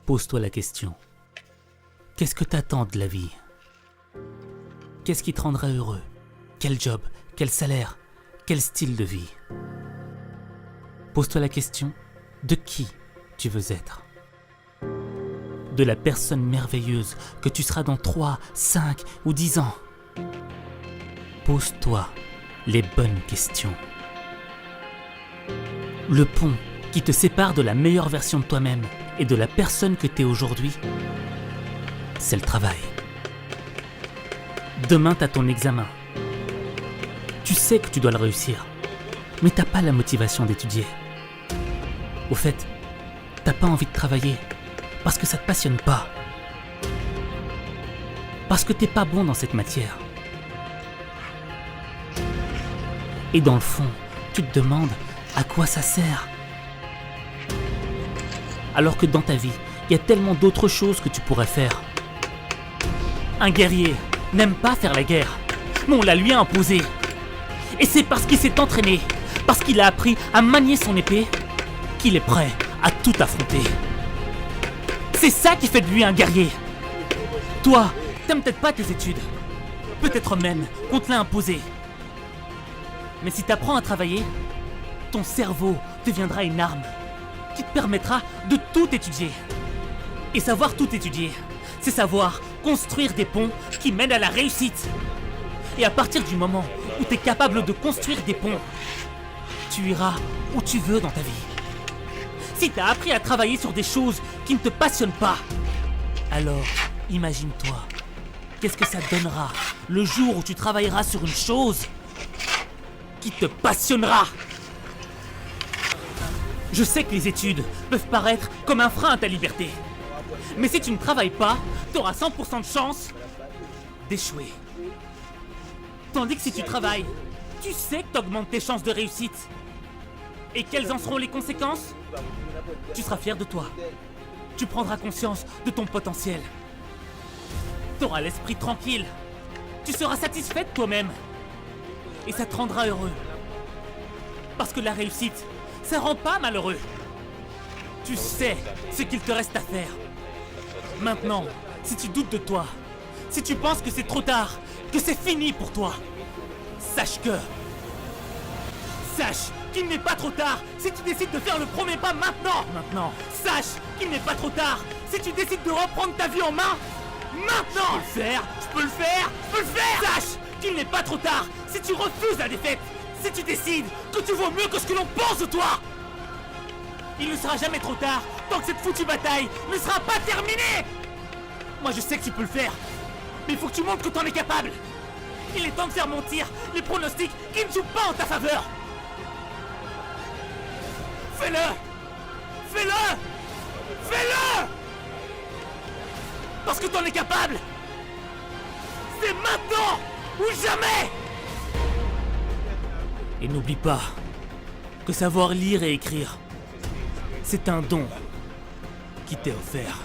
Pose-toi la question. Qu'est-ce que t'attends de la vie? Qu'est-ce qui te rendra heureux? Quel job? Quel salaire? Quel style de vie? Pose-toi la question de qui tu veux être. De la personne merveilleuse que tu seras dans 3, 5 ou 10 ans. Pose-toi les bonnes questions. Le pont qui te sépare de la meilleure version de toi-même et de la personne que tu es aujourd'hui, c'est le travail. Demain, t'as ton examen. Tu sais que tu dois le réussir, mais t'as pas la motivation d'étudier. Au fait, t'as pas envie de travailler parce que ça te passionne pas. Parce que t'es pas bon dans cette matière. Et dans le fond, tu te demandes à quoi ça sert. Alors que dans ta vie, il y a tellement d'autres choses que tu pourrais faire. Un guerrier n'aime pas faire la guerre, mais on la lui a imposée. Et c'est parce qu'il s'est entraîné, parce qu'il a appris à manier son épée, qu'il est prêt à tout affronter. C'est ça qui fait de lui un guerrier. Toi, t'aimes peut-être pas tes études. Peut-être même qu'on te l'a imposé. Mais si t'apprends à travailler, ton cerveau deviendra une arme qui te permettra de tout étudier. Et savoir tout étudier, c'est savoir construire des ponts qui mènent à la réussite. Et à partir du moment où tu es capable de construire des ponts, tu iras où tu veux dans ta vie. Si tu as appris à travailler sur des choses qui ne te passionnent pas, alors imagine-toi, qu'est-ce que ça donnera le jour où tu travailleras sur une chose qui te passionnera. Je sais que les études peuvent paraître comme un frein à ta liberté. Mais si tu ne travailles pas, tu auras 100% de chance d'échouer. Tandis que si tu travailles, tu sais que tu augmentes tes chances de réussite. Et quelles en seront les conséquences? Tu seras fier de toi. Tu prendras conscience de ton potentiel. Tu auras l'esprit tranquille. Tu seras satisfait de toi-même. Et ça te rendra heureux. Parce que la réussite, ça rend pas malheureux. Tu sais ce qu'il te reste à faire. Maintenant, si tu doutes de toi, si tu penses que c'est trop tard, que c'est fini pour toi, sache qu'il n'est pas trop tard si tu décides de faire le premier pas maintenant. Sache qu'il n'est pas trop tard si tu décides de reprendre ta vie en main maintenant. Je peux le faire. Sache qu'il n'est pas trop tard si tu refuses la défaite, si tu décides que tu vaux mieux que ce que l'on pense de toi. Il ne sera jamais trop tard tant que cette foutue bataille ne sera pas terminée. Moi je sais que tu peux le faire, mais il faut que tu montres que t'en es capable. Il est temps de faire mentir les pronostics qui ne jouent pas en ta faveur. Fais-le. Parce que t'en es capable. C'est maintenant ou jamais. Et n'oublie pas que savoir lire et écrire, c'est un don qui t'est offert.